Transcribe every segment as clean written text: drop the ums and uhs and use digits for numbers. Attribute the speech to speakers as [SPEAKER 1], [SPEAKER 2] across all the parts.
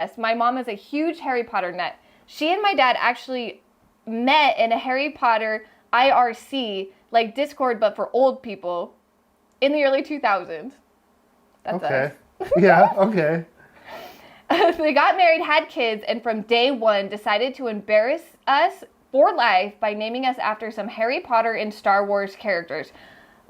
[SPEAKER 1] Yes, my mom is a huge Harry Potter nut. She and my dad actually met in a Harry Potter IRC, like Discord, but for old people, in the early 2000s. That's
[SPEAKER 2] Okay.
[SPEAKER 1] us.
[SPEAKER 2] Yeah, okay.
[SPEAKER 1] They got married, had kids, and from day one decided to embarrass us for life by naming us after some Harry Potter and Star Wars characters.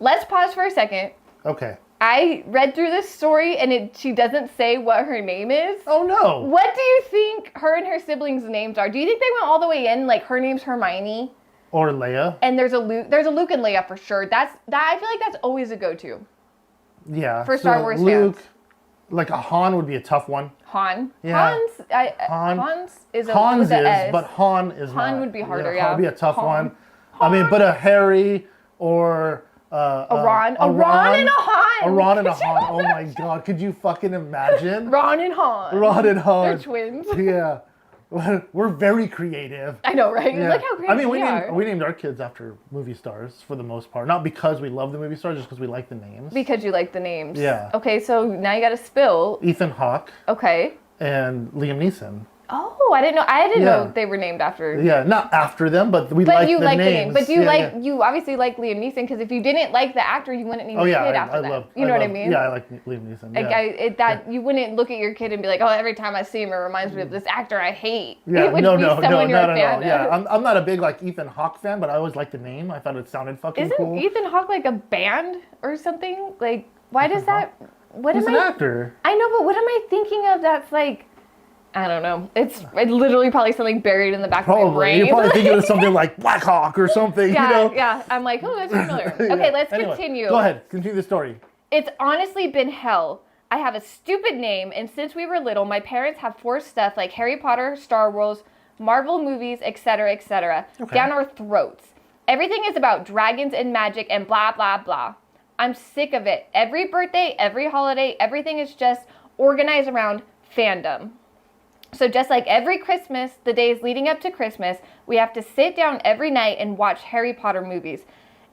[SPEAKER 1] Let's pause for a second.
[SPEAKER 2] Okay.
[SPEAKER 1] I read through this story and she doesn't say what her name is.
[SPEAKER 2] Oh no.
[SPEAKER 1] What do you think her and her siblings' names are? Do you think they went all the way in? Like her name's Hermione
[SPEAKER 2] Or Leia.
[SPEAKER 1] and there's a Luke and Leia for sure. I feel like that's always a go-to.
[SPEAKER 2] Yeah.
[SPEAKER 1] For Star Wars
[SPEAKER 2] Luke,
[SPEAKER 1] fans.
[SPEAKER 2] like a Han would be a tough one.
[SPEAKER 1] Han.
[SPEAKER 2] Yeah.
[SPEAKER 1] Hans is a
[SPEAKER 2] Hans
[SPEAKER 1] with a S.
[SPEAKER 2] is, but Han is not.
[SPEAKER 1] Han would be harder,
[SPEAKER 2] Han would be a tough
[SPEAKER 1] Han.
[SPEAKER 2] one.
[SPEAKER 1] Han.
[SPEAKER 2] I mean, but a Harry or
[SPEAKER 1] a Ron and a Han.
[SPEAKER 2] A Ron and a Han. Oh my God. Could you fucking imagine?
[SPEAKER 1] Ron and Han.
[SPEAKER 2] Ron and Han.
[SPEAKER 1] They're twins.
[SPEAKER 2] Yeah. We're very creative.
[SPEAKER 1] I know, right?
[SPEAKER 2] Yeah.
[SPEAKER 1] Look how creative
[SPEAKER 2] we
[SPEAKER 1] are.
[SPEAKER 2] We named our kids after movie stars for the most part. Not because we love the movie stars, just because we like the names.
[SPEAKER 1] Because you like the names.
[SPEAKER 2] Yeah.
[SPEAKER 1] Okay, so now you got to spill.
[SPEAKER 2] Ethan Hawke
[SPEAKER 1] Okay.
[SPEAKER 2] and Liam Neeson.
[SPEAKER 1] Oh, I didn't know. I didn't know they were named after.
[SPEAKER 2] Yeah, not after them, but we
[SPEAKER 1] But
[SPEAKER 2] like
[SPEAKER 1] you
[SPEAKER 2] the
[SPEAKER 1] like
[SPEAKER 2] names.
[SPEAKER 1] the name. But do you
[SPEAKER 2] Yeah.
[SPEAKER 1] you obviously like Liam Neeson because if you didn't like the actor, you wouldn't name
[SPEAKER 2] Oh
[SPEAKER 1] your
[SPEAKER 2] yeah,
[SPEAKER 1] kid after
[SPEAKER 2] I
[SPEAKER 1] that.
[SPEAKER 2] love.
[SPEAKER 1] You know what I mean?
[SPEAKER 2] Yeah, I like Liam Neeson.
[SPEAKER 1] Like you wouldn't look at your kid and be like, oh, every time I see him, it reminds me of this actor I hate.
[SPEAKER 2] Yeah,
[SPEAKER 1] It would
[SPEAKER 2] no,
[SPEAKER 1] be
[SPEAKER 2] no,
[SPEAKER 1] someone
[SPEAKER 2] no,
[SPEAKER 1] you're
[SPEAKER 2] no,
[SPEAKER 1] a fan
[SPEAKER 2] Yeah,
[SPEAKER 1] of.
[SPEAKER 2] I'm not a big like Ethan Hawke fan, but I always liked the name. I thought it sounded fucking
[SPEAKER 1] Isn't
[SPEAKER 2] cool.
[SPEAKER 1] Ethan Hawke like a band or something? Like, why does that? What
[SPEAKER 2] He's
[SPEAKER 1] am
[SPEAKER 2] an
[SPEAKER 1] I?
[SPEAKER 2] actor.
[SPEAKER 1] I know, but what am I thinking of? That's like, I don't know. It's literally probably something buried in the back of my brain.
[SPEAKER 2] You're probably thinking of something like Black Hawk or something.
[SPEAKER 1] Yeah,
[SPEAKER 2] you know?
[SPEAKER 1] yeah. I'm like, oh, that's familiar.
[SPEAKER 2] Yeah.
[SPEAKER 1] Okay, let's
[SPEAKER 2] Anyway,
[SPEAKER 1] continue.
[SPEAKER 2] Go ahead, continue the story.
[SPEAKER 1] It's honestly been hell. I have a stupid name, and since we were little, my parents have forced stuff like Harry Potter, Star Wars, Marvel movies, etc., down our throats. Everything is about dragons and magic and blah, blah, blah. I'm sick of it. Every birthday, every holiday, everything is just organized around fandom. So just like every Christmas, the days leading up to Christmas, we have to sit down every night and watch Harry Potter movies.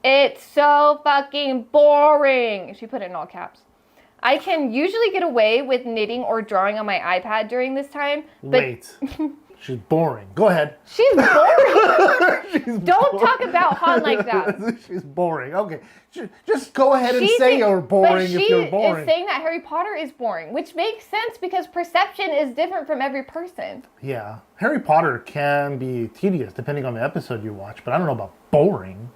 [SPEAKER 1] It's so fucking boring. She put it in all caps. I can usually get away with knitting or drawing on my iPad during this time. But
[SPEAKER 2] Wait. She's boring. Go ahead.
[SPEAKER 1] She's boring.
[SPEAKER 2] She's
[SPEAKER 1] Don't
[SPEAKER 2] boring.
[SPEAKER 1] talk about Han like that.
[SPEAKER 2] She's boring. Okay. Just go ahead and say you're boring if you're boring.
[SPEAKER 1] She is saying that Harry Potter is boring, which makes sense because perception is different from every person.
[SPEAKER 2] Yeah. Harry Potter can be tedious depending on the episode you watch, but I don't know about boring.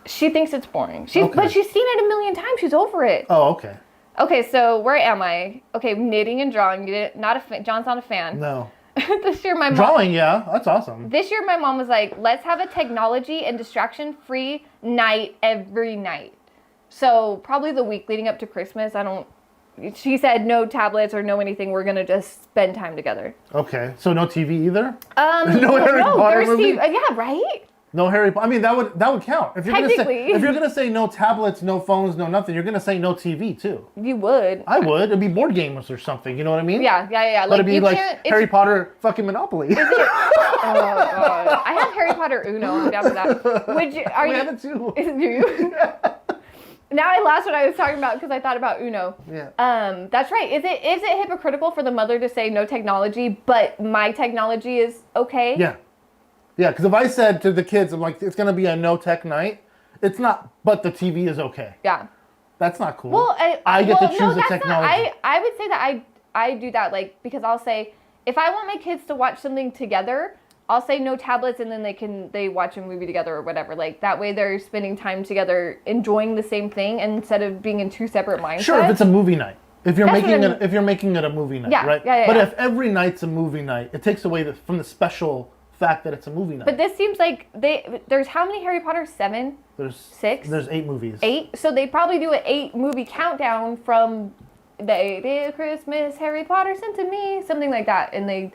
[SPEAKER 1] She thinks it's boring.
[SPEAKER 2] Okay.
[SPEAKER 1] But she's seen it a million times. She's over it.
[SPEAKER 2] Oh, okay.
[SPEAKER 1] Okay, so where am I? Okay, knitting and drawing. John's not a fan.
[SPEAKER 2] No.
[SPEAKER 1] This year, my mom.
[SPEAKER 2] Drawing, yeah. That's awesome.
[SPEAKER 1] This year, my mom was like, let's have a technology and distraction-free night every night. So probably the week leading up to Christmas, she said no tablets or no anything. We're going to just spend time together.
[SPEAKER 2] Okay. So no TV either?
[SPEAKER 1] No
[SPEAKER 2] Harry Potter
[SPEAKER 1] there's
[SPEAKER 2] movie?
[SPEAKER 1] yeah, right?
[SPEAKER 2] No Harry Potter. I mean, that would count. If you're gonna say,
[SPEAKER 1] Technically.
[SPEAKER 2] if you're gonna say no tablets, no phones, no nothing, you're gonna say no TV too.
[SPEAKER 1] You would.
[SPEAKER 2] I would. It'd be board games or something. You know what I mean?
[SPEAKER 1] Yeah.
[SPEAKER 2] But
[SPEAKER 1] Like,
[SPEAKER 2] it'd be
[SPEAKER 1] you
[SPEAKER 2] like
[SPEAKER 1] can't,
[SPEAKER 2] Harry Potter fucking Monopoly.
[SPEAKER 1] Oh, God. I have Harry Potter Uno. I'm down for that. Would you? Are
[SPEAKER 2] We
[SPEAKER 1] you?
[SPEAKER 2] have it too.
[SPEAKER 1] Do you? Now I lost what I was talking about because I thought about Uno.
[SPEAKER 2] Yeah.
[SPEAKER 1] That's right. Is it hypocritical for the mother to say no technology, but my technology is okay?
[SPEAKER 2] Yeah. Yeah, because if I said to the kids, I'm like, it's going to be a no-tech night, it's not, but the TV is okay.
[SPEAKER 1] Yeah.
[SPEAKER 2] That's not cool.
[SPEAKER 1] Well,
[SPEAKER 2] I get to choose the
[SPEAKER 1] that's
[SPEAKER 2] technology.
[SPEAKER 1] Not, I would say that I do that, like, because I'll say, if I want my kids to watch something together, I'll say no tablets and then they watch a movie together or whatever. Like, that way they're spending time together enjoying the same thing instead of being in two separate mindsets.
[SPEAKER 2] Sure, if it's a movie night. If you're
[SPEAKER 1] That's
[SPEAKER 2] making it a movie night,
[SPEAKER 1] Yeah,
[SPEAKER 2] right?
[SPEAKER 1] yeah.
[SPEAKER 2] But if every night's a movie night, it takes away from the special fact that it's a movie night.
[SPEAKER 1] But this seems like there's how many Harry Potter? 7?
[SPEAKER 2] There's
[SPEAKER 1] 6?
[SPEAKER 2] There's 8 movies.
[SPEAKER 1] 8? So they probably do an 8 movie countdown from the day of Christmas Harry Potter sent to me, something like that, and the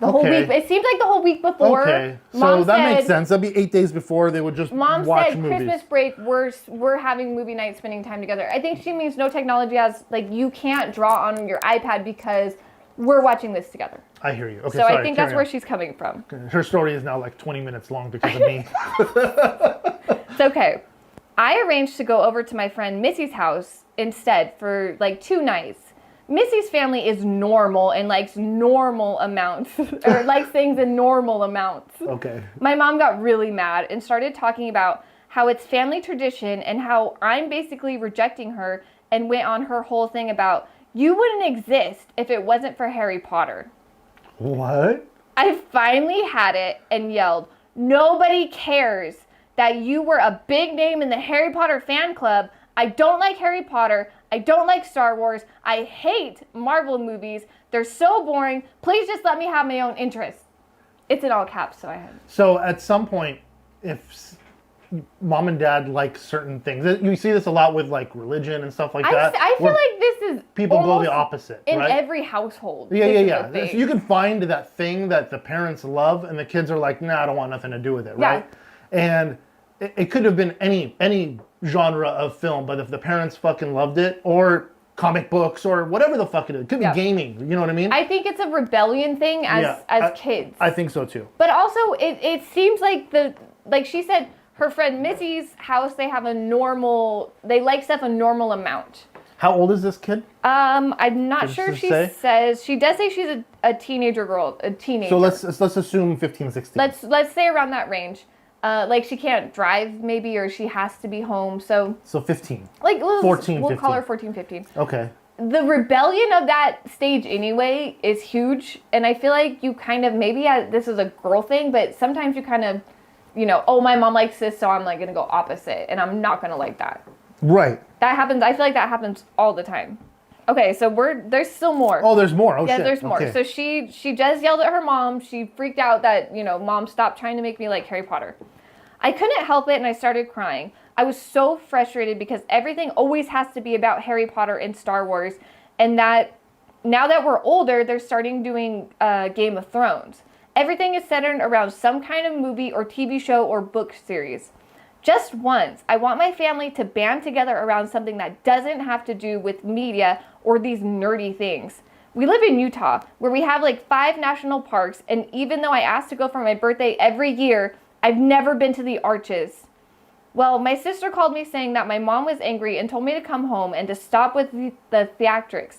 [SPEAKER 1] whole week. It seems like the whole week before.
[SPEAKER 2] Okay, so
[SPEAKER 1] Mom
[SPEAKER 2] that
[SPEAKER 1] said,
[SPEAKER 2] makes sense. That'd be 8 days before they would just
[SPEAKER 1] Mom
[SPEAKER 2] watch
[SPEAKER 1] said
[SPEAKER 2] movies.
[SPEAKER 1] Christmas break, we're having movie night, spending time together. I think she means no technology as, like, you can't draw on your iPad because we're watching this together.
[SPEAKER 2] I hear you. Okay,
[SPEAKER 1] so
[SPEAKER 2] sorry,
[SPEAKER 1] I think that's where she's coming from.
[SPEAKER 2] Her story is now like 20 minutes long because of me.
[SPEAKER 1] It's okay. I arranged to go over to my friend Missy's house instead for like 2 nights. Missy's family is normal and likes normal amounts, or likes things in normal amounts.
[SPEAKER 2] Okay.
[SPEAKER 1] My mom got really mad and started talking about how it's family tradition and how I'm basically rejecting her, and went on her whole thing about, you wouldn't exist if it wasn't for Harry Potter.
[SPEAKER 2] What?
[SPEAKER 1] I finally had it and yelled, nobody cares that you were a big name in the Harry Potter fan club. I don't like Harry Potter. I don't like Star Wars. I hate Marvel movies. They're so boring. Please just let me have my own interests. It's in all caps, so I had.
[SPEAKER 2] So at some point, if mom and dad like certain things, you see this a lot with like religion and stuff like that.
[SPEAKER 1] I feel like this is
[SPEAKER 2] people go the opposite,
[SPEAKER 1] in
[SPEAKER 2] right?
[SPEAKER 1] every household.
[SPEAKER 2] Yeah. So you can find that thing that the parents love, and the kids are like, nah, I don't want nothing to do with it, right? And it could have been any genre of film, but if the parents fucking loved it, or comic books, or whatever the fuck it is, it could be gaming, you know what I mean?
[SPEAKER 1] I think it's a rebellion thing as kids.
[SPEAKER 2] I think so too.
[SPEAKER 1] But also, it seems like like she said, her friend Missy's house, they like stuff a normal amount.
[SPEAKER 2] How old is this kid?
[SPEAKER 1] I'm not sure if she says. She does say she's a teenager girl, a teenager.
[SPEAKER 2] So let's assume 15, 16.
[SPEAKER 1] Let's say around that range. Like she can't drive maybe, or she has to be home. So 15. Like
[SPEAKER 2] 14,
[SPEAKER 1] we'll
[SPEAKER 2] 15.
[SPEAKER 1] call her 14, 15.
[SPEAKER 2] Okay.
[SPEAKER 1] The rebellion of that stage anyway is huge, and I feel like you kind of this is a girl thing, but sometimes you kind of, oh, my mom likes this, so I'm like gonna go opposite, and I'm not gonna like that.
[SPEAKER 2] Right.
[SPEAKER 1] That happens. I feel like that happens all the time. Okay, so there's still more.
[SPEAKER 2] Oh, there's more. Oh,
[SPEAKER 1] yeah,
[SPEAKER 2] shit.
[SPEAKER 1] There's more.
[SPEAKER 2] Okay.
[SPEAKER 1] So she just yelled at her mom. She freaked out that, mom, stop trying to make me like Harry Potter. I couldn't help it, and I started crying. I was so frustrated because everything always has to be about Harry Potter and Star Wars, and that now that we're older, they're starting doing Game of Thrones. Everything is centered around some kind of movie or TV show or book series. Just once, I want my family to band together around something that doesn't have to do with media or these nerdy things. We live in Utah, where we have like 5 national parks, and even though I ask to go for my birthday every year, I've never been to the Arches. Well, my sister called me saying that my mom was angry and told me to come home and to stop with the theatrics.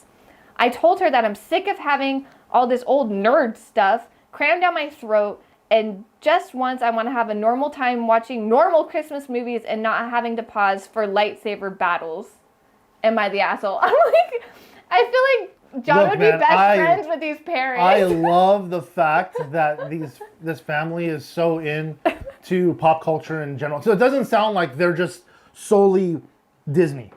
[SPEAKER 1] I told her that I'm sick of having all this old nerd stuff crammed down my throat, and just once I want to have a normal time watching normal Christmas movies and not having to pause for lightsaber battles. Am I the asshole? I'm like, I feel like Jon would be best friends with these parents.
[SPEAKER 2] I love the fact that this family is so into pop culture in general. So it doesn't sound like they're just solely Disney.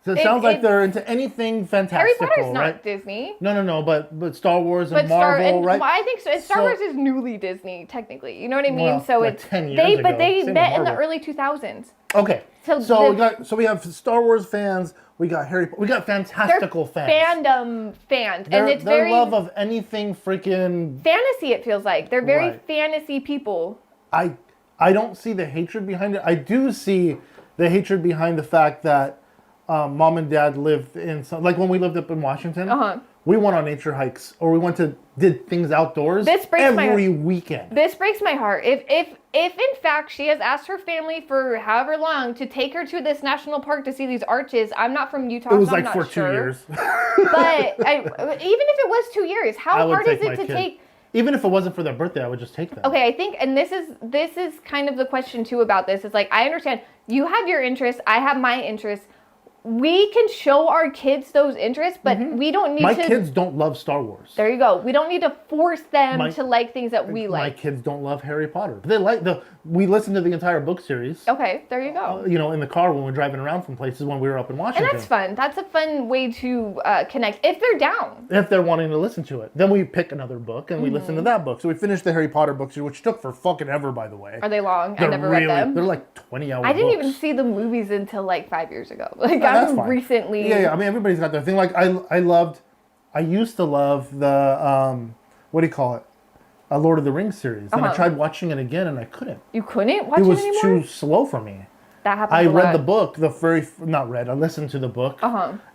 [SPEAKER 2] So it sounds like they're into anything fantastical,
[SPEAKER 1] Harry Potter's
[SPEAKER 2] right?
[SPEAKER 1] not Disney.
[SPEAKER 2] No, but Star Wars and Marvel, right?
[SPEAKER 1] I think so. Star Wars is newly Disney, technically. You know what I mean?
[SPEAKER 2] Well,
[SPEAKER 1] so
[SPEAKER 2] like
[SPEAKER 1] it's
[SPEAKER 2] 10 years ago.
[SPEAKER 1] But they
[SPEAKER 2] Same
[SPEAKER 1] met
[SPEAKER 2] with
[SPEAKER 1] in the
[SPEAKER 2] Marvel.
[SPEAKER 1] early 2000s.
[SPEAKER 2] Okay. So we have Star Wars fans. We got we got fantastical fans.
[SPEAKER 1] Fandom fans, and it's
[SPEAKER 2] their
[SPEAKER 1] very
[SPEAKER 2] love of anything freaking
[SPEAKER 1] fantasy. It feels like they're very fantasy people.
[SPEAKER 2] I don't see the hatred behind it. I do see the hatred behind the fact that mom and dad lived in like when we lived up in Washington. We went on nature hikes, or we did things outdoors every weekend.
[SPEAKER 1] This breaks my heart. If in fact she has asked her family for however long to take her to this national park to see these arches, I'm not from Utah.
[SPEAKER 2] It was
[SPEAKER 1] so
[SPEAKER 2] like
[SPEAKER 1] I'm
[SPEAKER 2] for
[SPEAKER 1] not sure.
[SPEAKER 2] 2 years.
[SPEAKER 1] But even if it was 2 years, how hard is it to take?
[SPEAKER 2] Even if it wasn't for their birthday, I would just take them.
[SPEAKER 1] Okay, I think, and this is kind of the question too about this. It's like, I understand you have your interests, I have my interests. We can show our kids those interests, but we don't need
[SPEAKER 2] My kids don't love Star Wars.
[SPEAKER 1] There you go. We don't need to force them to like things that we like.
[SPEAKER 2] My kids don't love Harry Potter. They like we listened to the entire book series.
[SPEAKER 1] Okay, there you go.
[SPEAKER 2] In the car when we're driving around from places when we were up in Washington.
[SPEAKER 1] And that's fun. That's a fun way to connect, if they're down.
[SPEAKER 2] If they're wanting to listen to it. Then we pick another book and we listen to that book. So we finished the Harry Potter books, which took for fucking ever, by the way.
[SPEAKER 1] Are they long? I never read them.
[SPEAKER 2] They're like 20-hour books.
[SPEAKER 1] I didn't even see the movies until like 5 years ago. Like, I'm recently...
[SPEAKER 2] Yeah. I mean, everybody's got their thing. Like, I used to love the, what do you call it? Lord of the Rings series. And I tried watching it again and I couldn't.
[SPEAKER 1] You couldn't watch it anymore?
[SPEAKER 2] It was too slow for me.
[SPEAKER 1] That happened
[SPEAKER 2] I read the book, I listened to the book.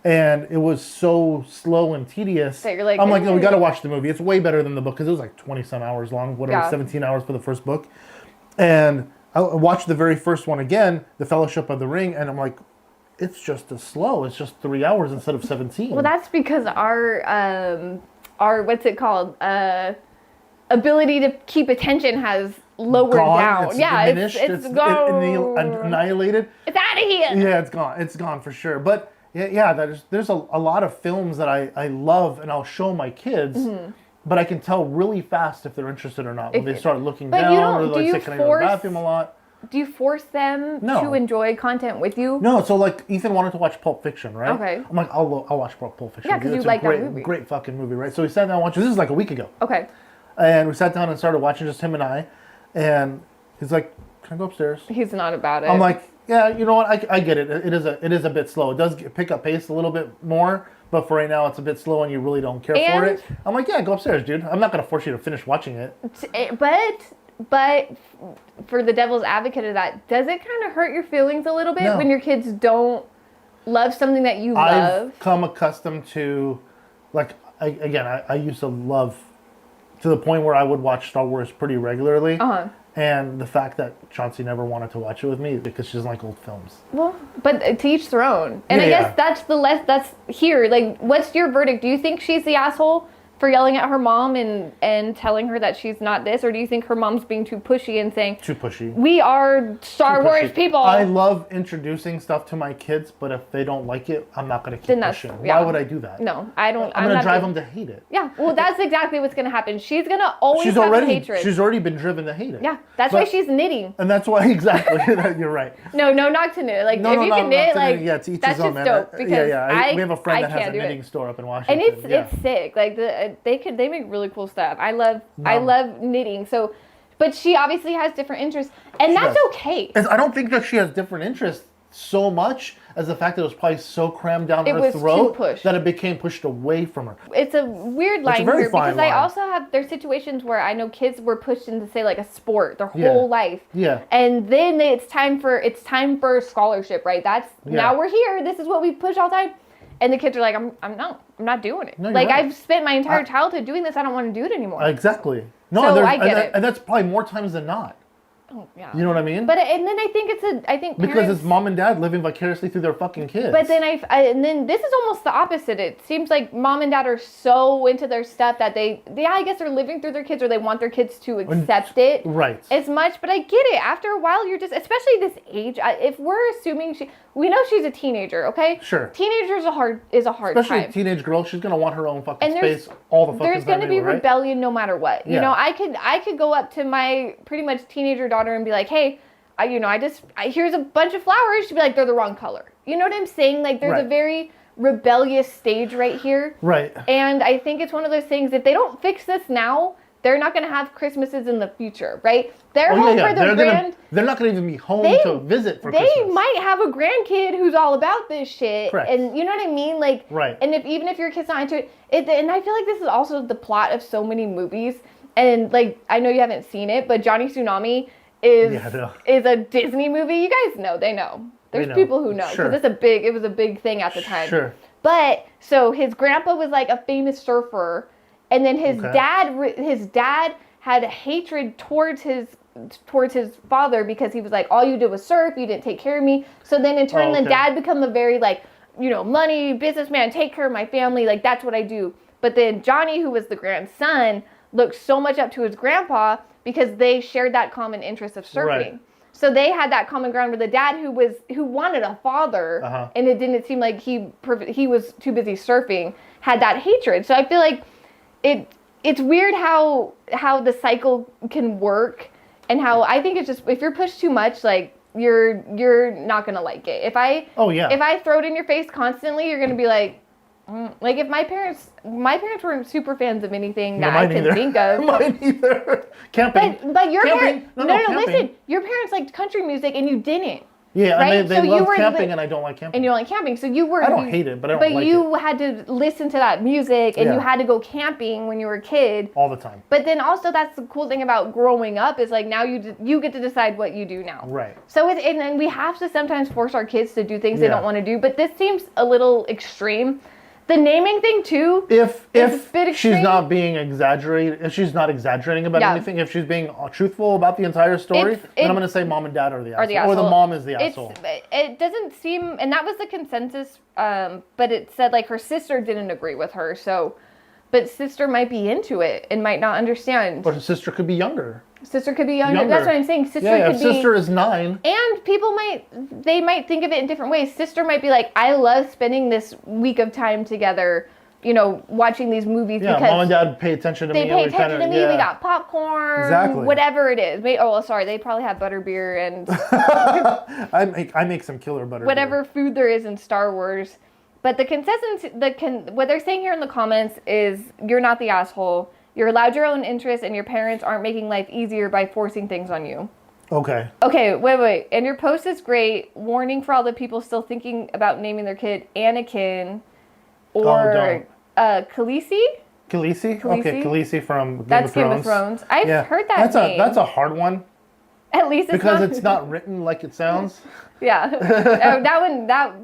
[SPEAKER 2] And it was so slow and tedious.
[SPEAKER 1] So you're like,
[SPEAKER 2] I'm like, no, we got to watch the movie. It's way better than the book because it was like 20-some hours long, 17 hours for the first book. And I watched the very first one again, The Fellowship of the Ring, and I'm like, it's just as slow. It's just 3 hours instead of 17.
[SPEAKER 1] Well, that's because our what's it called? Ability to keep attention has lowered down.
[SPEAKER 2] It's
[SPEAKER 1] yeah,
[SPEAKER 2] diminished.
[SPEAKER 1] it's gone.
[SPEAKER 2] Annihilated.
[SPEAKER 1] It's out of here.
[SPEAKER 2] Yeah, it's gone. It's gone for sure. But there's a lot of films that I love and I'll show my kids, but I can tell really fast if they're interested or not when they start looking down or like sitting in the bathroom a lot.
[SPEAKER 1] Do you force them to enjoy content with you?
[SPEAKER 2] No, so like Ethan wanted to watch Pulp Fiction, right?
[SPEAKER 1] Okay.
[SPEAKER 2] I'm like, I'll watch Pulp Fiction.
[SPEAKER 1] Yeah, because you like that movie.
[SPEAKER 2] Great fucking movie, right? So we sat down and watched. This is like a week ago.
[SPEAKER 1] Okay.
[SPEAKER 2] And we sat down and started watching, just him and I. And he's like, "Can I go upstairs?"
[SPEAKER 1] He's not about it.
[SPEAKER 2] I'm like, "Yeah, you know what? I get it. It is a bit slow. It does pick up pace a little bit more, but for right now, it's a bit slow, and you really don't care for it." I'm like, "Yeah, go upstairs, dude. I'm not gonna force you to finish watching it."
[SPEAKER 1] But for the devil's advocate of that, does it kind of hurt your feelings a little bit when your kids don't love something that you love?
[SPEAKER 2] I've come accustomed to, like, I used to love, to the point where I would watch Star Wars pretty regularly. And the fact that Chauncey never wanted to watch it with me because she doesn't like old films. Well,
[SPEAKER 1] but to each their own. And I guess that's here. Like, what's your verdict? Do you think she's the asshole for yelling at her mom and telling her that she's not this? Or do you think her mom's being too pushy and saying...
[SPEAKER 2] Too pushy.
[SPEAKER 1] We are Star Wars people.
[SPEAKER 2] I love introducing stuff to my kids, but if they don't like it, I'm not going to keep pushing. Why would I do that?
[SPEAKER 1] No, I don't.
[SPEAKER 2] I'm going to drive them to hate it.
[SPEAKER 1] Yeah, well, that's exactly what's going to happen. She's going to always have hatred.
[SPEAKER 2] She's already been driven to hate it.
[SPEAKER 1] Yeah, that's why she's knitting.
[SPEAKER 2] And that's why, exactly, you're right.
[SPEAKER 1] No, not to knit. Like, if you can knit, like,
[SPEAKER 2] to each
[SPEAKER 1] that's
[SPEAKER 2] his own,
[SPEAKER 1] just dope. Because
[SPEAKER 2] we have a friend that has a knitting store up in Washington.
[SPEAKER 1] And it's sick. Like, they make really cool stuff. I love knitting. So, but she obviously has different interests, and that's okay.
[SPEAKER 2] I don't think that she has different interests so much as the fact that it was probably so crammed down her throat that it became pushed away from her.
[SPEAKER 1] It's a weird line here because I also there's situations where I know kids were pushed into, say, like a sport their whole life.
[SPEAKER 2] Yeah. And
[SPEAKER 1] then it's time for scholarship, right? Now we're here. This is what we push all the time. And the kids are like, I'm not doing it. No, like, right. I've spent my entire childhood doing this. I don't want to do it anymore.
[SPEAKER 2] Exactly. No,
[SPEAKER 1] so I get it.
[SPEAKER 2] And that's probably more times than not.
[SPEAKER 1] Oh, yeah.
[SPEAKER 2] You know what I mean?
[SPEAKER 1] But and then I think
[SPEAKER 2] because it's mom and dad living vicariously through their fucking kids.
[SPEAKER 1] But then and then this is almost the opposite. It seems like mom and dad are so into their stuff that I guess they're living through their kids, or they want their kids to accept it as much. But I get it. After a while, you're just, especially this age. If we're assuming we know she's a teenager, okay?
[SPEAKER 2] Sure.
[SPEAKER 1] Teenager is a hard
[SPEAKER 2] especially
[SPEAKER 1] time.
[SPEAKER 2] a teenage girl. She's gonna want her own fucking space all the fucking time.
[SPEAKER 1] There's gonna be rebellion no matter what.
[SPEAKER 2] Yeah.
[SPEAKER 1] You know, I could go up to my pretty much teenager daughter and be like, hey, here's a bunch of flowers. She'd be like, they're the wrong color. You know what I'm saying? Like, there's a very rebellious stage right here.
[SPEAKER 2] Right.
[SPEAKER 1] And I think it's one of those things, if they don't fix this now, they're not going to have Christmases in the future, right? They're home for their
[SPEAKER 2] they're not going to even be home to visit for Christmas.
[SPEAKER 1] They might have a grandkid who's all about this shit.
[SPEAKER 2] Correct.
[SPEAKER 1] And you know what I mean? Like,
[SPEAKER 2] right.
[SPEAKER 1] And even if your kid's not into it, and I feel like this is also the plot of so many movies. And, like, I know you haven't seen it, but Johnny Tsunami is a Disney movie. You guys know, they know. There's people who know, because it was a big thing at the time.
[SPEAKER 2] Sure.
[SPEAKER 1] But so his grandpa was like a famous surfer, and then his dad had hatred towards his father because he was like, all you did was surf, you didn't take care of me. So then in turn, the dad become a very, like, money businessman, take care of my family, like, that's what I do. But then Johnny, who was the grandson, looked so much up to his grandpa because they shared that common interest of surfing. Right. So they had that common ground where the dad who wanted a father, and it didn't seem like he was too busy surfing, had that hatred. So I feel like it's weird how the cycle can work, and how I think it's just, if you're pushed too much, like, you're not gonna like it. If I throw it in your face constantly, you're gonna be like, like, if my parents weren't super fans of anything that I can think of.
[SPEAKER 2] Mine either. Camping.
[SPEAKER 1] But your parents,
[SPEAKER 2] no,
[SPEAKER 1] listen, your parents liked country music and you didn't.
[SPEAKER 2] Yeah,
[SPEAKER 1] right?
[SPEAKER 2] and they love camping, and I don't like camping.
[SPEAKER 1] And you don't like camping, so you were.
[SPEAKER 2] I don't hate it, but I don't like it.
[SPEAKER 1] But you had to listen to that music, and you had to go camping when you were a kid.
[SPEAKER 2] All the time.
[SPEAKER 1] But then also, that's the cool thing about growing up, is like, now you get to decide what you do now.
[SPEAKER 2] Right.
[SPEAKER 1] So and then we have to sometimes force our kids to do things they don't want to do. But this seems a little extreme. The naming thing too.
[SPEAKER 2] If
[SPEAKER 1] bit
[SPEAKER 2] she's
[SPEAKER 1] extreme.
[SPEAKER 2] not being exaggerated, if she's not exaggerating about anything, if she's being truthful about the entire story, then I'm going to say mom and dad are the asshole, or the mom is the asshole.
[SPEAKER 1] It doesn't seem, and that was the consensus. But it said like her sister didn't agree with her, so. But sister might be into it and might not understand.
[SPEAKER 2] But her sister could be younger.
[SPEAKER 1] Sister could be younger. That's what I'm saying. Sister could be.
[SPEAKER 2] Sister is 9.
[SPEAKER 1] And people might think of it in different ways. Sister might be like, I love spending this week of time together, watching these movies because
[SPEAKER 2] mom and dad pay attention to me.
[SPEAKER 1] They pay attention to me. We got popcorn.
[SPEAKER 2] Exactly.
[SPEAKER 1] Whatever it is. Sorry. They probably have butterbeer and
[SPEAKER 2] I make some killer butterbeer.
[SPEAKER 1] Whatever food there is in Star Wars. But the consensus, what they're saying here in the comments is you're not the asshole. You're allowed your own interests, and your parents aren't making life easier by forcing things on you.
[SPEAKER 2] Okay.
[SPEAKER 1] Okay, wait. And your post is great. Warning for all the people still thinking about naming their kid Anakin or Khaleesi?
[SPEAKER 2] Khaleesi? Okay, Khaleesi from Game of Thrones.
[SPEAKER 1] That's Game of Thrones. I've heard that name.
[SPEAKER 2] That's a hard one.
[SPEAKER 1] At least
[SPEAKER 2] it's not written like it sounds.
[SPEAKER 1] Yeah.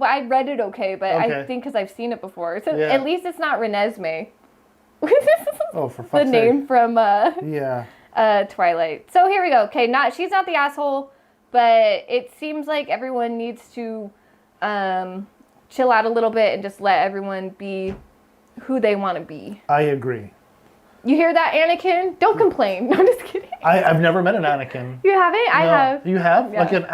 [SPEAKER 1] I read it okay, but I think because I've seen it before. So at least it's not Renesmee.
[SPEAKER 2] Oh, for fuck's sake.
[SPEAKER 1] The name from Twilight. So here we go. Okay, she's not the asshole, but it seems like everyone needs to chill out a little bit and just let everyone be who they want to be.
[SPEAKER 2] I agree.
[SPEAKER 1] You hear that, Anakin? Don't complain. No, I'm just kidding.
[SPEAKER 2] I've never met an Anakin.
[SPEAKER 1] You haven't? No. I have.
[SPEAKER 2] You have?
[SPEAKER 1] Yeah.
[SPEAKER 2] Like an